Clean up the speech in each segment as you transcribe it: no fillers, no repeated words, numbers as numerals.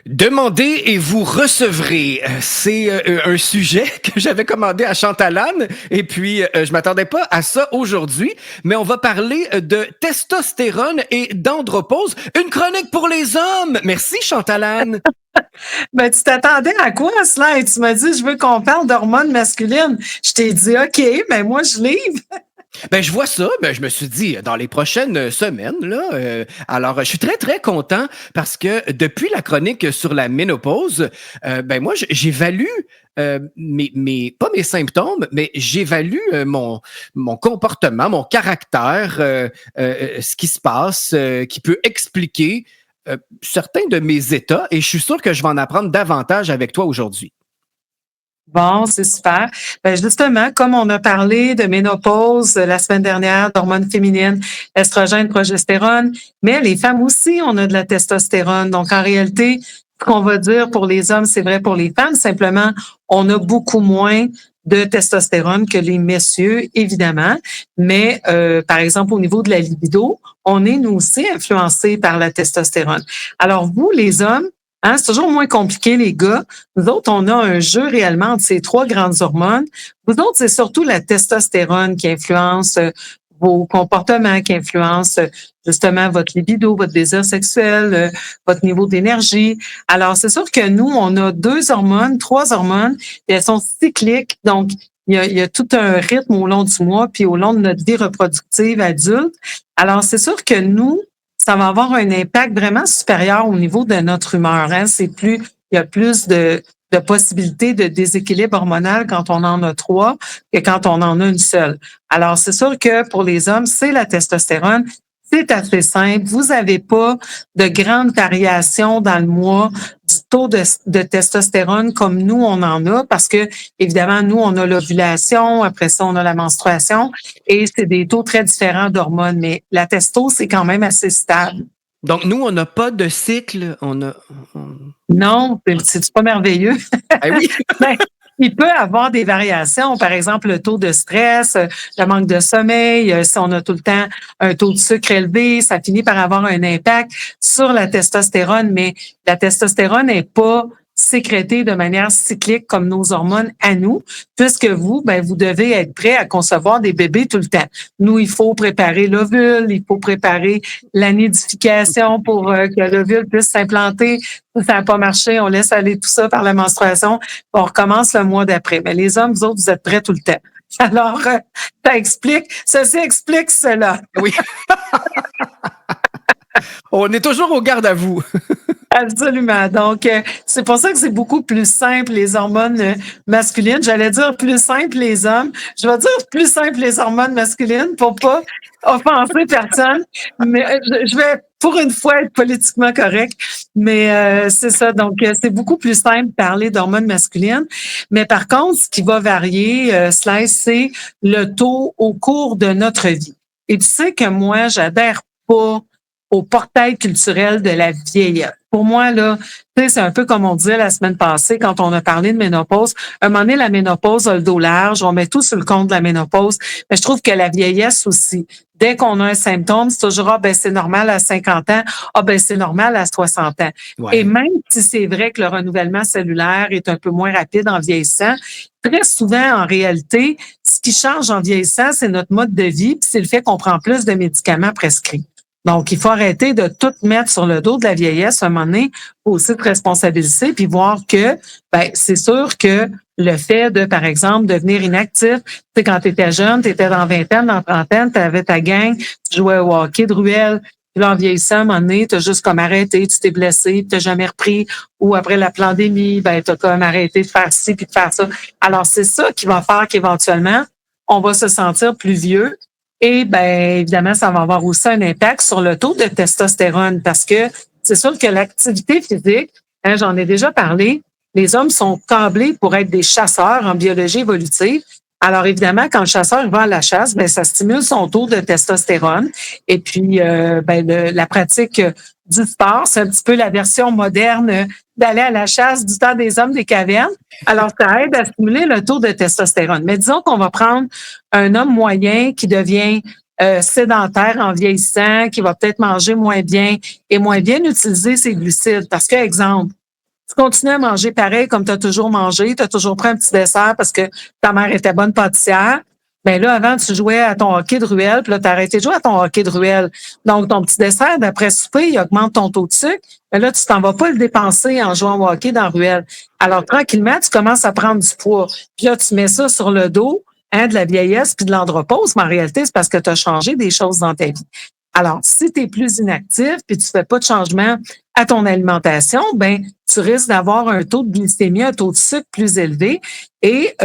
Demandez et vous recevrez. C'est un sujet que j'avais commandé à Chantalane et puis je m'attendais pas à ça aujourd'hui, mais on va parler de testostérone et d'andropause, une chronique pour les hommes. Merci Chantalane. Ben, tu t'attendais à quoi, cela? Et tu m'as dit, je veux qu'on parle d'hormones masculines. Je t'ai dit, OK, mais moi, je livre. Ben je vois ça, ben je me suis dit dans les prochaines semaines là. Alors je suis très très content parce que depuis la chronique sur la ménopause, ben moi j'évalue pas mes symptômes, mais j'évalue mon comportement, mon caractère, ce qui se passe, qui peut expliquer certains de mes états. Et je suis sûr que je vais en apprendre davantage avec toi aujourd'hui. Bon, c'est super. Ben, justement, comme on a parlé de ménopause la semaine dernière, d'hormones féminines, estrogène, progestérone, mais les femmes aussi, on a de la testostérone. Donc, en réalité, ce qu'on va dire pour les hommes, c'est vrai pour les femmes. Simplement, on a beaucoup moins de testostérone que les messieurs, évidemment. Mais, par exemple, au niveau de la libido, on est, nous aussi, influencés par la testostérone. Alors, vous, les hommes, hein, c'est toujours moins compliqué, les gars. Nous autres, on a un jeu réellement entre ces trois grandes hormones. Vous autres, c'est surtout la testostérone qui influence vos comportements, qui influence justement votre libido, votre désir sexuel, votre niveau d'énergie. Alors, c'est sûr que nous, on a deux hormones, trois hormones, et elles sont cycliques. Donc, il y a tout un rythme au long du mois, puis au long de notre vie reproductive adulte. Alors, c'est sûr que nous, ça va avoir un impact vraiment supérieur au niveau de notre humeur. Hein. Il y a plus de possibilités de déséquilibre hormonal quand on en a trois que quand on en a une seule. Alors, c'est sûr que pour les hommes, c'est la testostérone. C'est assez simple. Vous n'avez pas de grandes variations dans le mois du taux de testostérone comme nous, on en a parce que, évidemment, nous, on a l'ovulation, après ça, on a la menstruation et c'est des taux très différents d'hormones. Mais la testo, c'est quand même assez stable. Donc nous on n'a pas de cycle, Non, c'est pas merveilleux. Eh oui. Ben, il peut avoir des variations, par exemple le taux de stress, le manque de sommeil, si on a tout le temps un taux de sucre élevé, ça finit par avoir un impact sur la testostérone, mais la testostérone n'est pas sécrétée de manière cyclique comme nos hormones à nous, puisque vous, ben, vous devez être prêt à concevoir des bébés tout le temps. Nous, il faut préparer l'ovule, il faut préparer la nidification pour que l'ovule puisse s'implanter. Si ça n'a pas marché, on laisse aller tout ça par la menstruation. On recommence le mois d'après. Mais les hommes, vous autres, vous êtes prêts tout le temps. Alors, ceci explique cela. Oui. On est toujours au garde à vous. Absolument. Donc, c'est pour ça que c'est beaucoup plus simple, les hormones masculines. J'allais dire plus simple, les hommes. Je vais dire plus simple, les hormones masculines pour pas offenser personne. Mais je vais, pour une fois, être politiquement correct. Mais c'est ça. Donc, c'est beaucoup plus simple de parler d'hormones masculines. Mais par contre, ce qui va varier, Slice, c'est le taux au cours de notre vie. Et tu sais que moi, j'adhère pas au portail culturel de la vieillesse. Pour moi, là, tu sais, c'est un peu comme on disait la semaine passée quand on a parlé de ménopause. À un moment donné, la ménopause a le dos large. On met tout sur le compte de la ménopause. Mais je trouve que la vieillesse aussi, dès qu'on a un symptôme, c'est toujours, ah, ben, c'est normal à 50 ans. Ah, ben, c'est normal à 60 ans. Et Ouais. même si c'est vrai que le renouvellement cellulaire est un peu moins rapide en vieillissant, très souvent, en réalité, ce qui change en vieillissant, c'est notre mode de vie, puis c'est le fait qu'on prend plus de médicaments prescrits. Donc, il faut arrêter de tout mettre sur le dos de la vieillesse. À un moment donné, il faut aussi te responsabiliser puis voir que, ben, c'est sûr que le fait de, par exemple, devenir inactif, tu sais, quand tu étais jeune, tu étais dans vingtaine, dans trentaine, tu avais ta gang, tu jouais au hockey de ruelle. Puis là, en vieillissant, à un moment donné, tu as juste comme arrêté, tu t'es blessé, tu n'as jamais repris. Ou après la pandémie, ben, tu as comme arrêté de faire ci puis de faire ça. Alors, c'est ça qui va faire qu'éventuellement, on va se sentir plus vieux. Et ben évidemment, ça va avoir aussi un impact sur le taux de testostérone parce que c'est sûr que l'activité physique, hein, j'en ai déjà parlé, les hommes sont câblés pour être des chasseurs en biologie évolutive. Alors évidemment, quand le chasseur va à la chasse, ben ça stimule son taux de testostérone. Et puis, la pratique du sport, c'est un petit peu la version moderne d'aller à la chasse du temps des hommes des cavernes. Alors, ça aide à stimuler le taux de testostérone. Mais disons qu'on va prendre un homme moyen qui devient sédentaire en vieillissant, qui va peut-être manger moins bien et moins bien utiliser ses glucides. Parce que, exemple, tu continues à manger pareil comme tu as toujours mangé, tu as toujours pris un petit dessert parce que ta mère était bonne pâtissière. Ben là, avant, tu jouais à ton hockey de ruelle, puis là, tu as arrêté de jouer à ton hockey de ruelle. Donc, ton petit dessert d'après souper, il augmente ton taux de sucre. Mais là, tu t'en vas pas le dépenser en jouant au hockey dans la ruelle. Alors, tranquillement, tu commences à prendre du poids. Puis là, tu mets ça sur le dos, de la vieillesse puis de l'andropause, mais en réalité, c'est parce que tu as changé des choses dans ta vie. Alors, si tu es plus inactif puis tu fais pas de changement à ton alimentation, ben tu risques d'avoir un taux de glycémie, un taux de sucre plus élevé. Et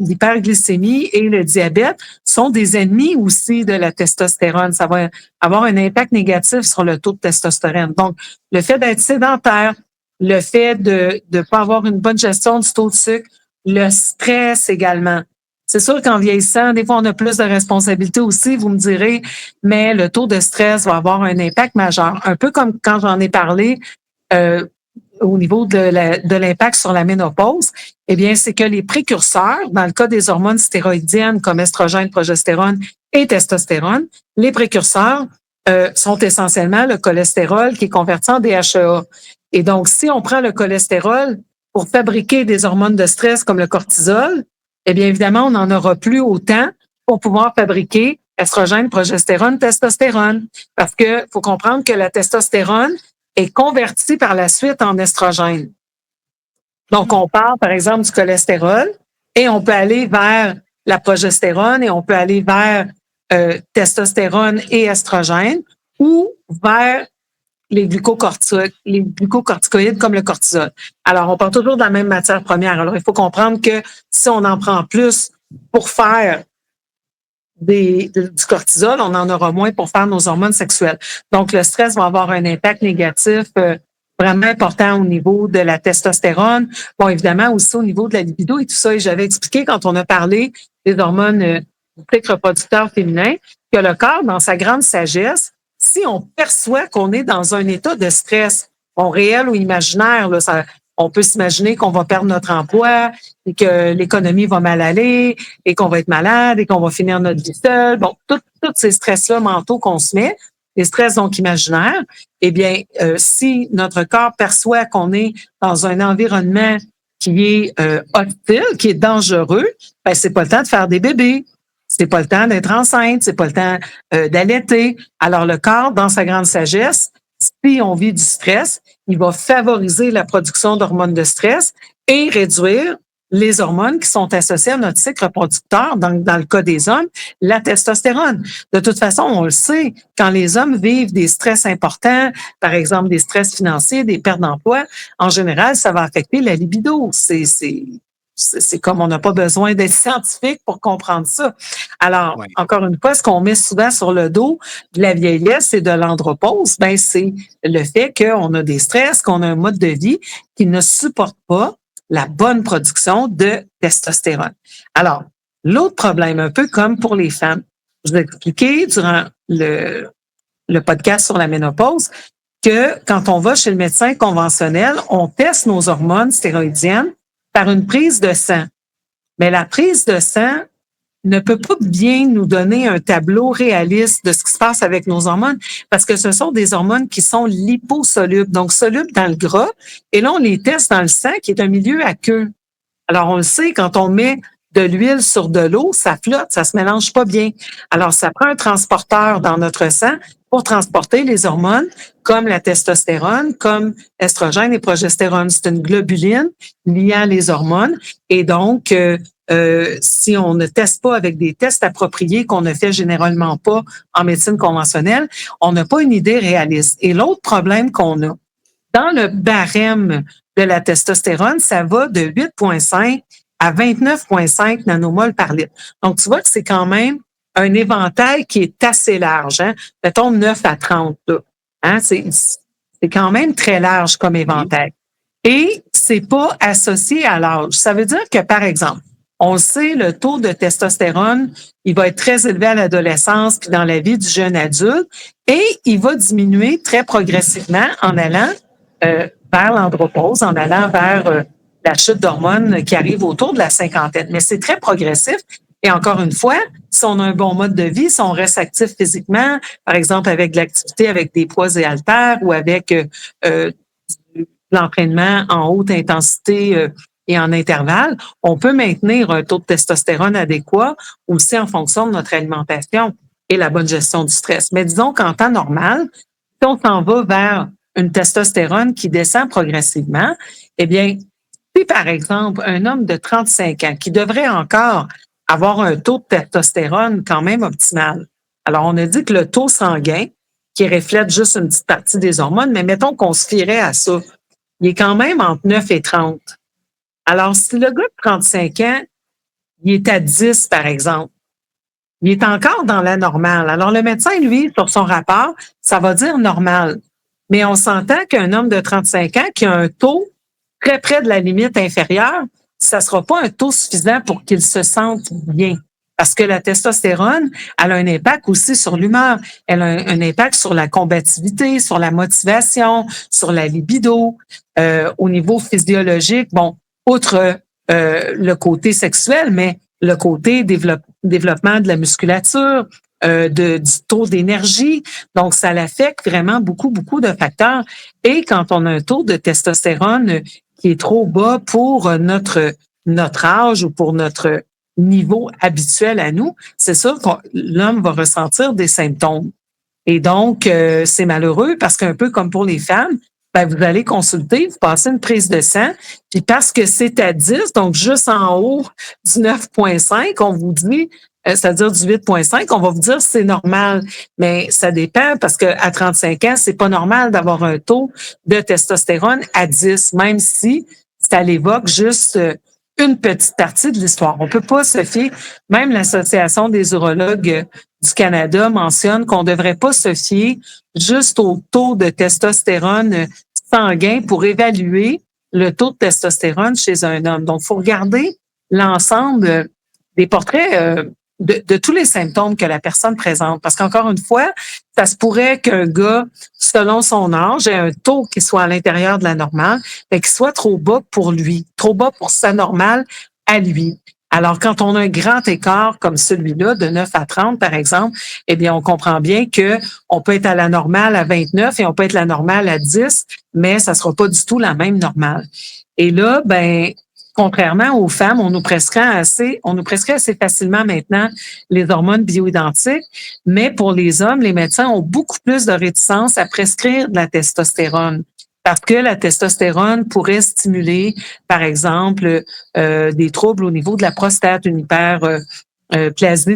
l'hyperglycémie et le diabète sont des ennemis aussi de la testostérone. Ça va avoir un impact négatif sur le taux de testostérone. Donc, le fait d'être sédentaire, le fait de ne pas avoir une bonne gestion du taux de sucre, le stress également. C'est sûr qu'en vieillissant, des fois, on a plus de responsabilités aussi, vous me direz, mais le taux de stress va avoir un impact majeur. Un peu comme quand j'en ai parlé au niveau de l'impact sur la ménopause, eh bien, c'est que les précurseurs, dans le cas des hormones stéroïdiennes comme estrogène, progestérone et testostérone, les précurseurs sont essentiellement le cholestérol qui est converti en DHEA. Et donc, si on prend le cholestérol pour fabriquer des hormones de stress comme le cortisol, eh bien, évidemment, on n'en aura plus autant pour pouvoir fabriquer estrogène, progestérone, testostérone. Parce que faut comprendre que la testostérone est convertie par la suite en estrogène. Donc, on parle, par exemple, du cholestérol et on peut aller vers la progestérone et on peut aller vers testostérone et estrogène ou vers les glucocorticoïdes comme le cortisol. Alors, on parle toujours de la même matière première. Alors, il faut comprendre que si on en prend plus pour faire du cortisol, on en aura moins pour faire nos hormones sexuelles. Donc, le stress va avoir un impact négatif vraiment important au niveau de la testostérone. Bon, évidemment, aussi au niveau de la libido et tout ça. Et j'avais expliqué quand on a parlé des hormones du cycle reproducteur féminin que le corps, dans sa grande sagesse, si on perçoit qu'on est dans un état de stress, bon, réel ou imaginaire, là, on peut s'imaginer qu'on va perdre notre emploi et que l'économie va mal aller et qu'on va être malade et qu'on va finir notre vie seul. Bon, tous ces stress-là mentaux qu'on se met, les stress donc imaginaires, eh bien, si notre corps perçoit qu'on est dans un environnement qui est hostile, qui est dangereux, ben c'est pas le temps de faire des bébés. C'est pas le temps d'être enceinte, c'est pas le temps d'allaiter. Alors le corps, dans sa grande sagesse, si on vit du stress, il va favoriser la production d'hormones de stress et réduire les hormones qui sont associées à notre cycle reproducteur, dans le cas des hommes, la testostérone. De toute façon, on le sait, quand les hommes vivent des stress importants, par exemple des stress financiers, des pertes d'emploi, en général, ça va affecter la libido. C'est comme on n'a pas besoin d'être scientifique pour comprendre ça. Alors, Ouais. encore une fois, ce qu'on met souvent sur le dos de la vieillesse et de l'andropause, ben c'est le fait qu'on a des stress, qu'on a un mode de vie qui ne supporte pas la bonne production de testostérone. Alors, l'autre problème, un peu comme pour les femmes, je vous ai expliqué durant le podcast sur la ménopause que quand on va chez le médecin conventionnel, on teste nos hormones stéroïdiennes par une prise de sang. Mais la prise de sang ne peut pas bien nous donner un tableau réaliste de ce qui se passe avec nos hormones parce que ce sont des hormones qui sont liposolubles, donc solubles dans le gras. Et là, on les teste dans le sang qui est un milieu aqueux. Alors, on le sait, quand on met de l'huile sur de l'eau, ça flotte, ça se mélange pas bien. Alors, ça prend un transporteur dans notre sang pour transporter les hormones comme la testostérone, comme estrogène et progestérone. C'est une globuline liant les hormones. Et donc, si on ne teste pas avec des tests appropriés qu'on ne fait généralement pas en médecine conventionnelle, on n'a pas une idée réaliste. Et l'autre problème qu'on a, dans le barème de la testostérone, ça va de 8,5 à 29,5 nanomoles par litre. Donc, tu vois que c'est quand même un éventail qui est assez large. Hein? Mettons 9 à 30. Là. Hein? C'est quand même très large comme éventail. Et c'est pas associé à l'âge. Ça veut dire que, par exemple, on le sait, le taux de testostérone, il va être très élevé à l'adolescence puis dans la vie du jeune adulte et il va diminuer très progressivement en allant vers l'andropause, en allant vers la chute d'hormones qui arrive autour de la cinquantaine. Mais c'est très progressif. Et encore une fois, si on a un bon mode de vie, si on reste actif physiquement, par exemple avec de l'activité avec des poids et haltères ou avec l'entraînement en haute intensité et en intervalle, on peut maintenir un taux de testostérone adéquat aussi en fonction de notre alimentation et la bonne gestion du stress. Mais disons qu'en temps normal, si on s'en va vers une testostérone qui descend progressivement, eh bien, si par exemple un homme de 35 ans qui devrait encore avoir un taux de testostérone quand même optimal. Alors, on a dit que le taux sanguin, qui reflète juste une petite partie des hormones, mais mettons qu'on se fierait à ça, il est quand même entre 9 et 30. Alors, si le gars de 35 ans, il est à 10, par exemple, il est encore dans la normale. Alors, le médecin, lui, sur son rapport, ça va dire normal. Mais on s'entend qu'un homme de 35 ans qui a un taux très près de la limite inférieure, ça ne sera pas un taux suffisant pour qu'il se sente bien. Parce que la testostérone, elle a un impact aussi sur l'humeur. Elle a un impact sur la combativité, sur la motivation, sur la libido. Au niveau physiologique, bon, outre le côté sexuel, mais le côté développement de la musculature, du taux d'énergie. Donc, ça l'affecte vraiment beaucoup, beaucoup de facteurs. Et quand on a un taux de testostérone qui est trop bas pour notre âge ou pour notre niveau habituel à nous, c'est sûr que l'homme va ressentir des symptômes. Et donc, c'est malheureux parce qu'un peu comme pour les femmes, ben, vous allez consulter, vous passez une prise de sang, puis parce que c'est à 10, donc juste en haut du 9,5, on vous dit, c'est-à-dire du 8,5, on va vous dire c'est normal. Mais ça dépend parce qu'à 35 ans, c'est pas normal d'avoir un taux de testostérone à 10, même si ça l'évoque juste une petite partie de l'histoire. On peut pas se fier, même l'Association des urologues du Canada mentionne qu'on ne devrait pas se fier juste au taux de testostérone sanguin pour évaluer le taux de testostérone chez un homme. Donc, il faut regarder l'ensemble des portraits de tous les symptômes que la personne présente. Parce qu'encore une fois, ça se pourrait qu'un gars, selon son âge, ait un taux qui soit à l'intérieur de la normale, mais qui soit trop bas pour lui, trop bas pour sa normale à lui. Alors, quand on a un grand écart comme celui-là, de 9 à 30, par exemple, eh bien, on comprend bien que on peut être à la normale à 29 et on peut être à la normale à 10, mais ça sera pas du tout la même normale. Et là, ben, contrairement aux femmes, on nous prescrit assez facilement maintenant les hormones bioidentiques, mais pour les hommes, les médecins ont beaucoup plus de réticence à prescrire de la testostérone. Parce que la testostérone pourrait stimuler, par exemple, des troubles au niveau de la prostate, une hyperplasie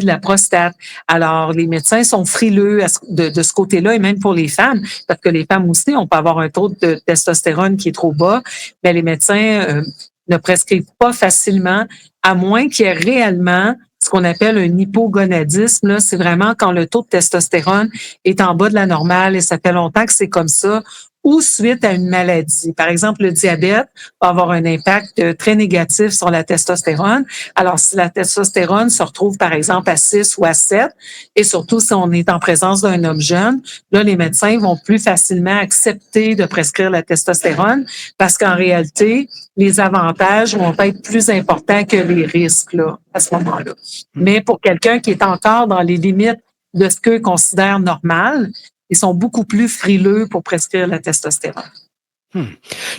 de la prostate. Alors, les médecins sont frileux de ce côté-là, et même pour les femmes, parce que les femmes aussi, on peut avoir un taux de testostérone qui est trop bas, mais les médecins ne prescrivent pas facilement, à moins qu'il y ait réellement ce qu'on appelle un hypogonadisme. Là, c'est vraiment quand le taux de testostérone est en bas de la normale et ça fait longtemps que c'est comme ça, ou suite à une maladie. Par exemple, le diabète va avoir un impact très négatif sur la testostérone. Alors, si la testostérone se retrouve, par exemple, à 6 ou à 7, et surtout si on est en présence d'un homme jeune, là, les médecins vont plus facilement accepter de prescrire la testostérone parce qu'en réalité, les avantages vont être plus importants que les risques là, à ce moment-là. Mais pour quelqu'un qui est encore dans les limites de ce qu'eux considèrent normal, ils sont beaucoup plus frileux pour prescrire la testostérone.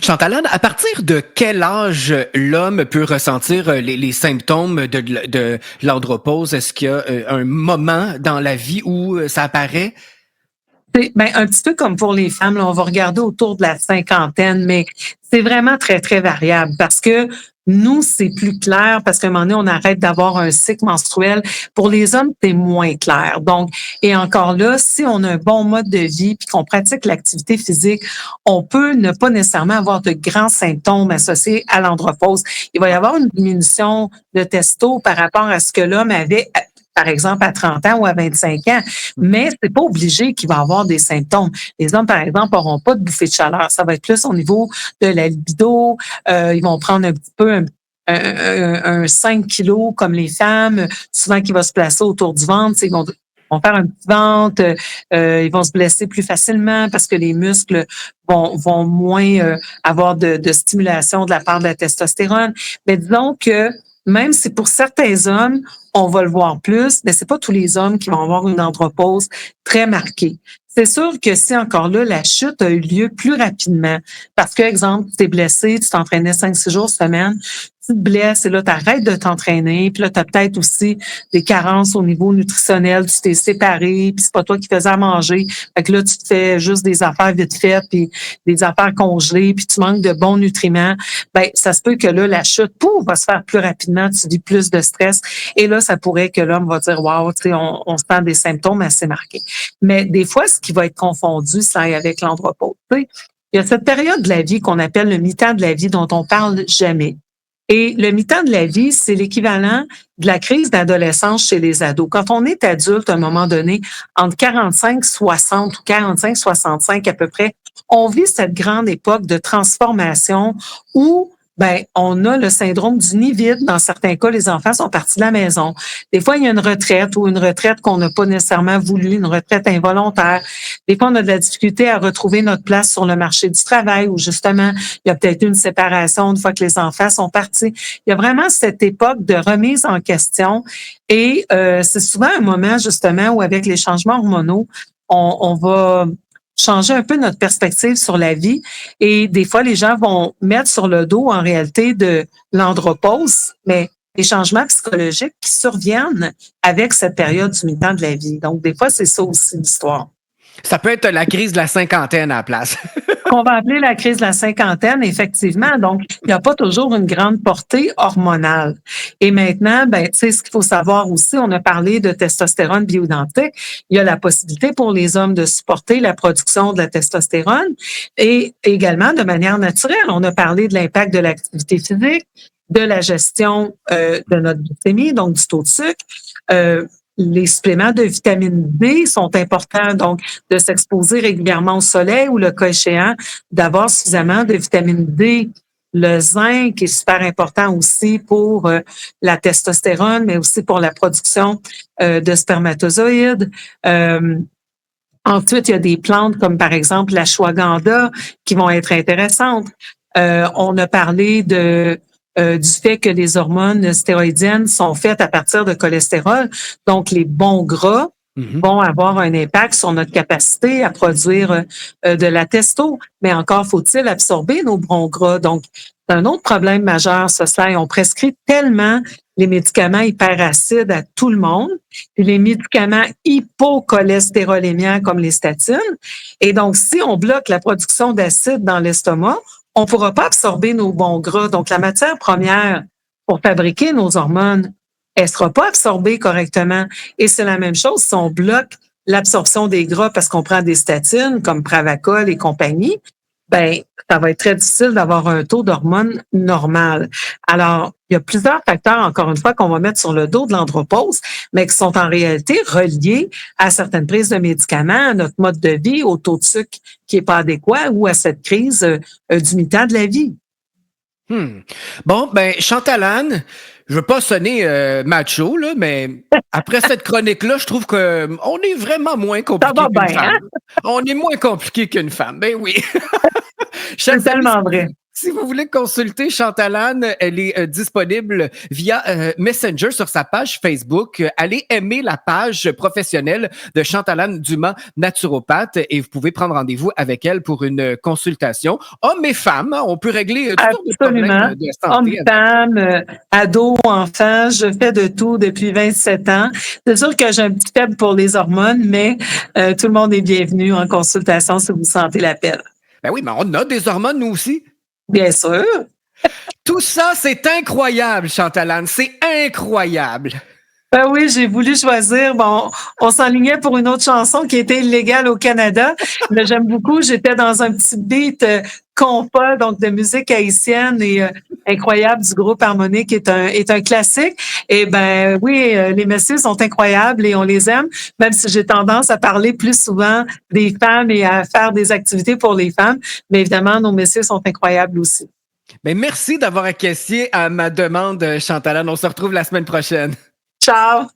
Chantal, à partir de quel âge l'homme peut ressentir les symptômes de l'andropause? Est-ce qu'il y a un moment dans la vie où ça apparaît? Ben, un petit peu comme pour les femmes, là, on va regarder autour de la cinquantaine, mais c'est vraiment très, très variable parce que nous, c'est plus clair parce qu'à un moment donné, on arrête d'avoir un cycle menstruel. Pour les hommes, c'est moins clair. Donc, et encore là, si on a un bon mode de vie puis qu'on pratique l'activité physique, on peut ne pas nécessairement avoir de grands symptômes associés à l'andropause. Il va y avoir une diminution de testo par rapport à ce que l'homme avait par exemple, à 30 ans ou à 25 ans. Mais c'est pas obligé qu'il va avoir des symptômes. Les hommes, par exemple, n'auront pas de bouffée de chaleur. Ça va être plus au niveau de la libido. Ils vont prendre un petit peu un 5 kilos comme les femmes, souvent qui va se placer autour du ventre. Ils vont faire un petit ventre, ils vont se blesser plus facilement parce que les muscles vont moins avoir de stimulation de la part de la testostérone. Mais disons que même si pour certains hommes, on va le voir plus, mais c'est pas tous les hommes qui vont avoir une andropause très marquée. C'est sûr que si encore là, la chute a eu lieu plus rapidement, parce que, exemple, tu t'es blessé, tu t'entraînais 5-6 jours semaine, tu te blesses et là, tu arrêtes de t'entraîner, puis là, tu as peut-être aussi des carences au niveau nutritionnel, tu t'es séparé, puis c'est pas toi qui faisais à manger. Fait que là, tu te fais juste des affaires vite faites, puis des affaires congelées, puis tu manques de bons nutriments. Ben, ça se peut que là, la chute, pouf, va se faire plus rapidement, tu vis plus de stress. Et là, ça pourrait que l'homme va dire, wow, tu sais, on sent des symptômes assez marqués. Mais des fois, ce qui va être confondu, c'est avec l'andropause. Tu sais, il y a cette période de la vie qu'on appelle le mi-temps de la vie dont on parle jamais. Et le mi-temps de la vie, c'est l'équivalent de la crise d'adolescence chez les ados. Quand on est adulte, à un moment donné, entre 45-60 ou 45-65 à peu près, on vit cette grande époque de transformation où ben, on a le syndrome du nid vide. Dans certains cas, les enfants sont partis de la maison. Des fois, il y a une retraite ou une retraite qu'on n'a pas nécessairement voulu, une retraite involontaire. Des fois, on a de la difficulté à retrouver notre place sur le marché du travail ou justement, il y a peut-être une séparation une fois que les enfants sont partis. Il y a vraiment cette époque de remise en question et c'est souvent un moment justement où avec les changements hormonaux, on va changer un peu notre perspective sur la vie. Et des fois, les gens vont mettre sur le dos, en réalité, de l'andropause, mais des changements psychologiques qui surviennent avec cette période du mi-temps de la vie. Donc, des fois, c'est ça aussi l'histoire. Ça peut être la crise de la cinquantaine à la place. Qu'on va appeler la crise de la cinquantaine, effectivement. Donc, il n'y a pas toujours une grande portée hormonale. Et maintenant, ben, tu sais, ce qu'il faut savoir aussi, on a parlé de testostérone bioidentique. Il y a la possibilité pour les hommes de supporter la production de la testostérone et également de manière naturelle. On a parlé de l'impact de l'activité physique, de la gestion de notre glycémie, donc du taux de sucre. Les suppléments de vitamine D sont importants, donc de s'exposer régulièrement au soleil ou le cas échéant, d'avoir suffisamment de vitamine D. Le zinc est super important aussi pour la testostérone, mais aussi pour la production de spermatozoïdes. Ensuite, il y a des plantes comme par exemple l'ashwagandha qui vont être intéressantes. On a parlé du fait que les hormones stéroïdiennes sont faites à partir de cholestérol. Donc, les bons gras vont avoir un impact sur notre capacité à produire de la testo. Mais encore faut-il absorber nos bons gras. Donc, c'est un autre problème majeur, ça. On prescrit tellement les médicaments hyperacides à tout le monde, puis les médicaments hypocholestérolémiants comme les statines. Et donc, si on bloque la production d'acide dans l'estomac, on ne pourra pas absorber nos bons gras. Donc, la matière première pour fabriquer nos hormones, elle ne sera pas absorbée correctement. Et c'est la même chose si on bloque l'absorption des gras parce qu'on prend des statines comme Pravachol et compagnie, ben ça va être très difficile d'avoir un taux d'hormones normal. Alors, il y a plusieurs facteurs, encore une fois, qu'on va mettre sur le dos de l'andropause, mais qui sont en réalité reliés à certaines prises de médicaments, à notre mode de vie, au taux de sucre qui est pas adéquat ou à cette crise du mi-temps de la vie. Bon, ben, Chantal Anne, je veux pas sonner macho, là, mais après cette chronique-là, je trouve que on est vraiment moins Ça compliqué va qu'une bien, femme. hein? On est moins compliqué qu'une femme. Ben oui. C'est Chers amis, tellement vrai. si vous voulez consulter Chantal Anne, elle est disponible via Messenger sur sa page Facebook. Allez aimer la page professionnelle de Chantal Anne Dumas, naturopathe, et vous pouvez prendre rendez-vous avec elle pour une consultation. Hommes et femmes, hein, on peut régler toutes sortes de Absolument. problèmes de Hommes, santé. femmes, ados, enfants, je fais de tout depuis 27 ans. C'est sûr que j'ai un petit faible pour les hormones, mais tout le monde est bienvenu en consultation si vous sentez l'appel. Ben oui, mais on a des hormones, nous aussi. Bien sûr. Tout ça, c'est incroyable, Chantal Anne. C'est incroyable. Ben oui, j'ai voulu choisir. Bon, on s'enlignait pour une autre chanson qui était illégale au Canada, mais j'aime beaucoup. J'étais dans un petit beat compas, donc de musique haïtienne et incroyable du groupe Harmonique est un classique. Et ben oui, les messieurs sont incroyables et on les aime, même si j'ai tendance à parler plus souvent des femmes et à faire des activités pour les femmes. Mais évidemment, nos messieurs sont incroyables aussi. Ben merci d'avoir acquiescé à ma demande, Chantal Anne. On se retrouve la semaine prochaine. Ciao!